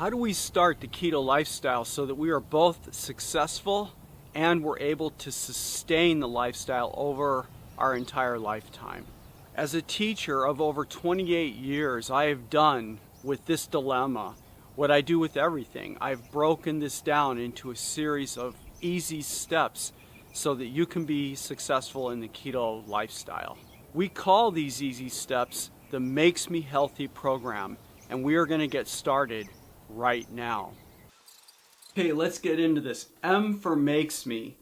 How do we start the keto lifestyle so that we are both successful and we're able to sustain the lifestyle over our entire lifetime? As a teacher of over 28 years, I have done with this dilemma what I do with everything. I've broken this down into a series of easy steps so that you can be successful in the keto lifestyle. We call these easy steps the MAKESME Healthy program, and we are going to get started right now. Okay, let's get into this. M for MAKESME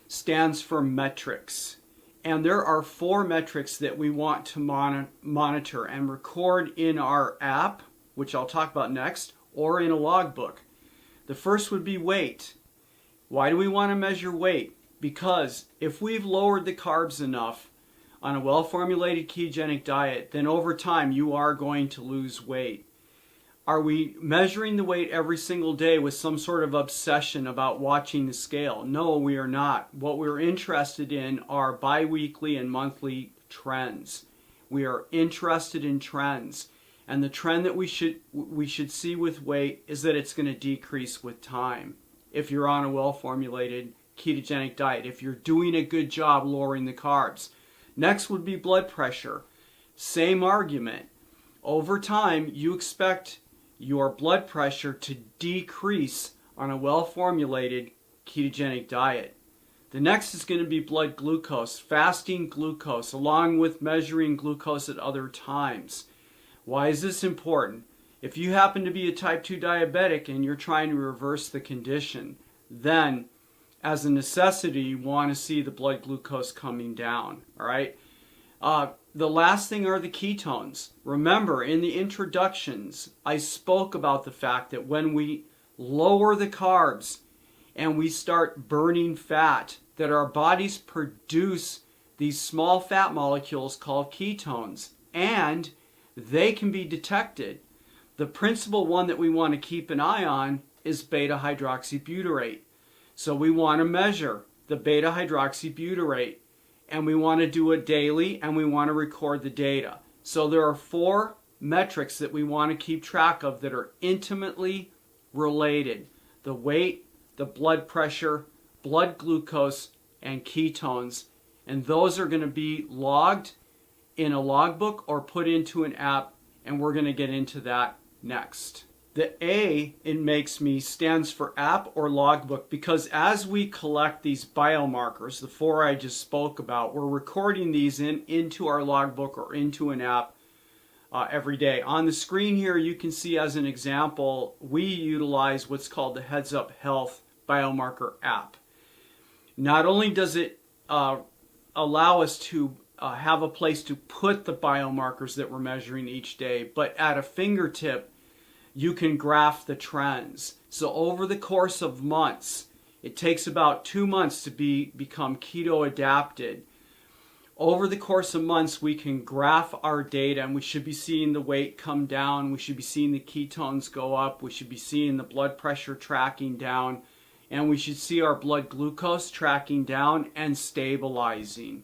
stands for metrics. And there are 4 metrics that we want to monitor and record in our app, which I'll talk about next, or in a logbook. The first would be weight. Why do we want to measure weight? Because if we've lowered the carbs enough on a well-formulated ketogenic diet, then over time you are going to lose weight. Are we measuring the weight every single day with some sort of obsession about watching the scale? No, we are not. What we're interested in are bi-weekly and monthly trends. We are interested in trends. And the trend that we should see with weight is that it's going to decrease with time. If you're on a well-formulated ketogenic diet, if you're doing a good job lowering the carbs. Next would be blood pressure. Same argument. Over time, you expect your blood pressure to decrease on a well-formulated ketogenic diet. The next is going to be blood glucose, fasting glucose, along with measuring glucose at other times. Why is this important? If you happen to be a type 2 diabetic and you're trying to reverse the condition, then as a necessity, you want to see the blood glucose coming down, all right? The last thing are the ketones. Remember, in the introductions, I spoke about the fact that when we lower the carbs and we start burning fat, that our bodies produce these small fat molecules called ketones, and they can be detected. The principal one that we want to keep an eye on is beta-hydroxybutyrate. So we want to measure the beta-hydroxybutyrate, and we want to do it daily, and we want to record the data. So there are 4 metrics that we want to keep track of that are intimately related: the weight, the blood pressure, blood glucose, and ketones. And those are going to be logged in a logbook or put into an app, and we're going to get into that next. The A in MAKESME stands for app or logbook, because as we collect these biomarkers, the 4 I just spoke about, we're recording these into our logbook or into an app every day. On the screen here, you can see as an example, we utilize what's called the Heads Up Health biomarker app. Not only does it allow us to have a place to put the biomarkers that we're measuring each day, but at a fingertip, you can graph the trends. So over the course of months, it takes about 2 months to become keto adapted. Over the course of months, we can graph our data, and we should be seeing the weight come down. We should be seeing the ketones go up. We should be seeing the blood pressure tracking down. And we should see our blood glucose tracking down and stabilizing.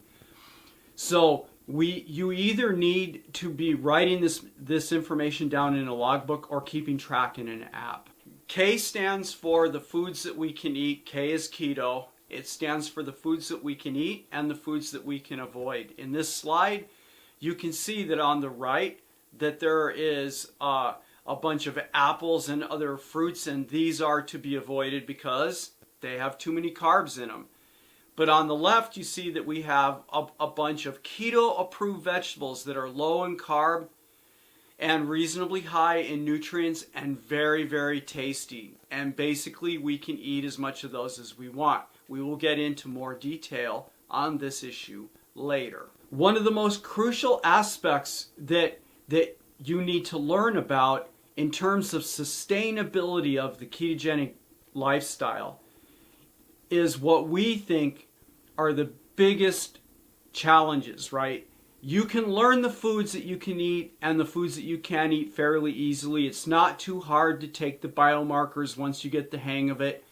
So you either need to be writing this information down in a logbook or keeping track in an app. K stands for the foods that we can eat. K is keto. It stands for the foods that we can eat and the foods that we can avoid. In this slide, you can see that on the right that there is a bunch of apples and other fruits, and these are to be avoided because they have too many carbs in them. But on the left, you see that we have a bunch of keto-approved vegetables that are low in carb and reasonably high in nutrients and very, very tasty. And basically, we can eat as much of those as we want. We will get into more detail on this issue later. One of the most crucial aspects that you need to learn about in terms of sustainability of the ketogenic lifestyle is what we think are the biggest challenges, right? You can learn the foods that you can eat and the foods that you can eat fairly easily. It's not too hard to take the biomarkers once you get the hang of it,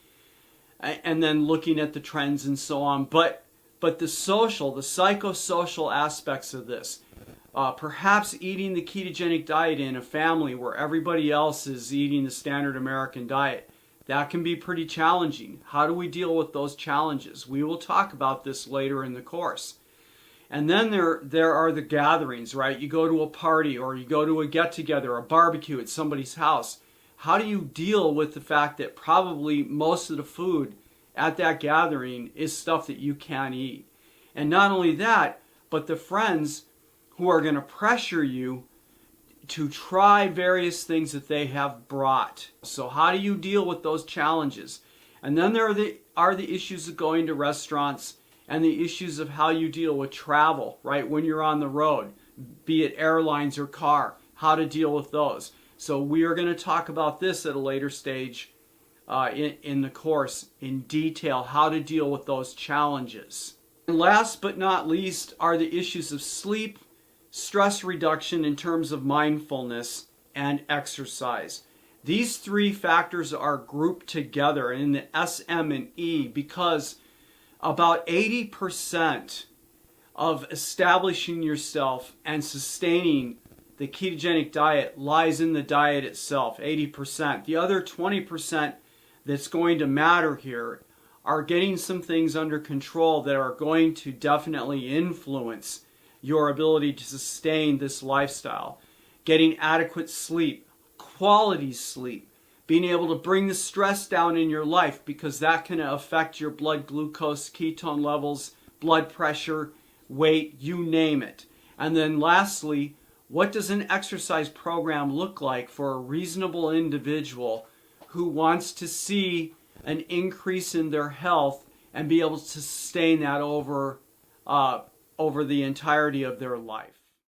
and then looking at the trends and so on. But the social, the psychosocial aspects of this, Perhaps eating the ketogenic diet in a family where everybody else is eating the standard American diet. That can be pretty challenging. How do we deal with those challenges? We will talk about this later in the course. And then there are the gatherings, right? You go to a party or you go to a get-together, a barbecue at somebody's house. How do you deal with the fact that probably most of the food at that gathering is stuff that you can't eat? And not only that, but the friends who are going to pressure you to try various things that they have brought. So how do you deal with those challenges? And then there are the issues of going to restaurants and the issues of how you deal with travel, right? When you're on the road, be it airlines or car, how to deal with those. So we are going to talk about this at a later stage in the course in detail, how to deal with those challenges. And last but not least are the issues of sleep, stress reduction in terms of mindfulness, and exercise. These three factors are grouped together in the SM and E because about 80% of establishing yourself and sustaining the ketogenic diet lies in the diet itself, 80%. The other 20% that's going to matter here are getting some things under control that are going to definitely influence your ability to sustain this lifestyle. Getting adequate sleep, quality sleep, being able to bring the stress down in your life because that can affect your blood glucose, ketone levels, blood pressure, weight, you name it. And then lastly, what does an exercise program look like for a reasonable individual who wants to see an increase in their health and be able to sustain that over the entirety of their life?